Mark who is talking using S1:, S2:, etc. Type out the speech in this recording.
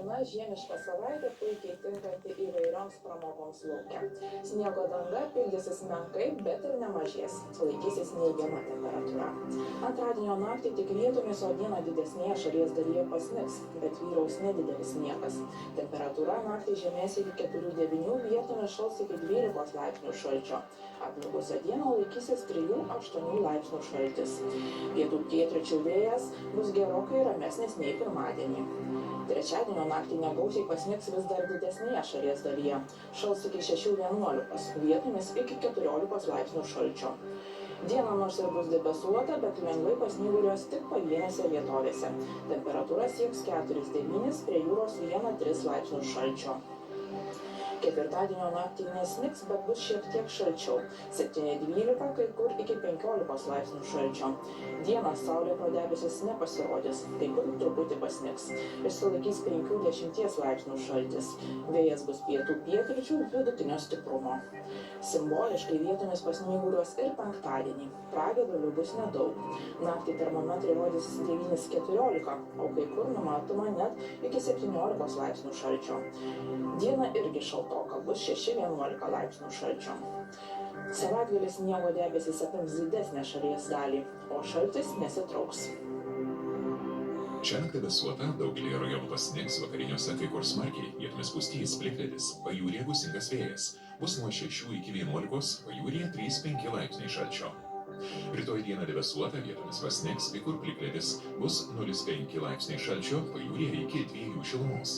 S1: Diena žiemiška savaitė puikiai tinkanti įvairioms pramogoms lauke. Sniego danga pildysis menkai, bet ir nemažės. Laikysis neigiama temperatūra. Antradienio naktį tik vietomis, o dieną didesnėje šalies dalyje pasnigs, bet vyraus nedidelis sniegas. Temperatūra naktį žemės iki 4-9, vietomis šals iki 12 laipsnių šalčio. Apniukusią dieną laikysis 3-8 laipsnių šaltis. Pietų pietryčių vėjas bus gerokai ramesnis nei pirmadienį. Trečiadienio naktį negausiai pasnigs vis dar didesnėje šalies dalyje. Šals iki 6-11, vietomis iki 14 laipsnių šalčio. Dieną nors ir bus debesuota, bet lengvai pasnyguriuos tik pavienėse vietovėse. Temperatūra sieks 4-9, prie jūros 1-3 laipsnių šalčio. Ketvirtadienio naktį nesnigs, bet bus šiek tiek šalčiau. 7-12, kai kur iki 15 laipsnių šalčio. Dieną saulė pro debesis nepasirodys, kai kur truputį pasnigs. Išsilaikys 5-10 laipsnių šaltis. Vėjas bus pietų pietryčių vidutinio stiprumo. Simboliškai vietomis pasnyguriuos ir penktadienį. Pragiedrulių bus nedaug. Naktį termometrai rodys 9-14, o kai kur numatoma net iki 17 laipsnių šalčio. Diena irgi šaltoka, bus 6-11 laipsnių šalčio. Savaitgalį sniego debesys apims didesnę šalies dalį, o šaltis nesitrauks.
S2: Šiandien debesuota, daugelį rajonų pasnigs, vakariniuose kai kur smarkiai, vietomis pustys, plikledis, pajūryje gūsingas vėjas, bus nuo 6 iki 11, pajūryje 3-5 laipsniai šalčio. Rytoj dieną debesuota, vietomis pasnigs, kai kur plikledis, bus 0-5 laipsniai šalčio, pajūryje iki 2 šilumos.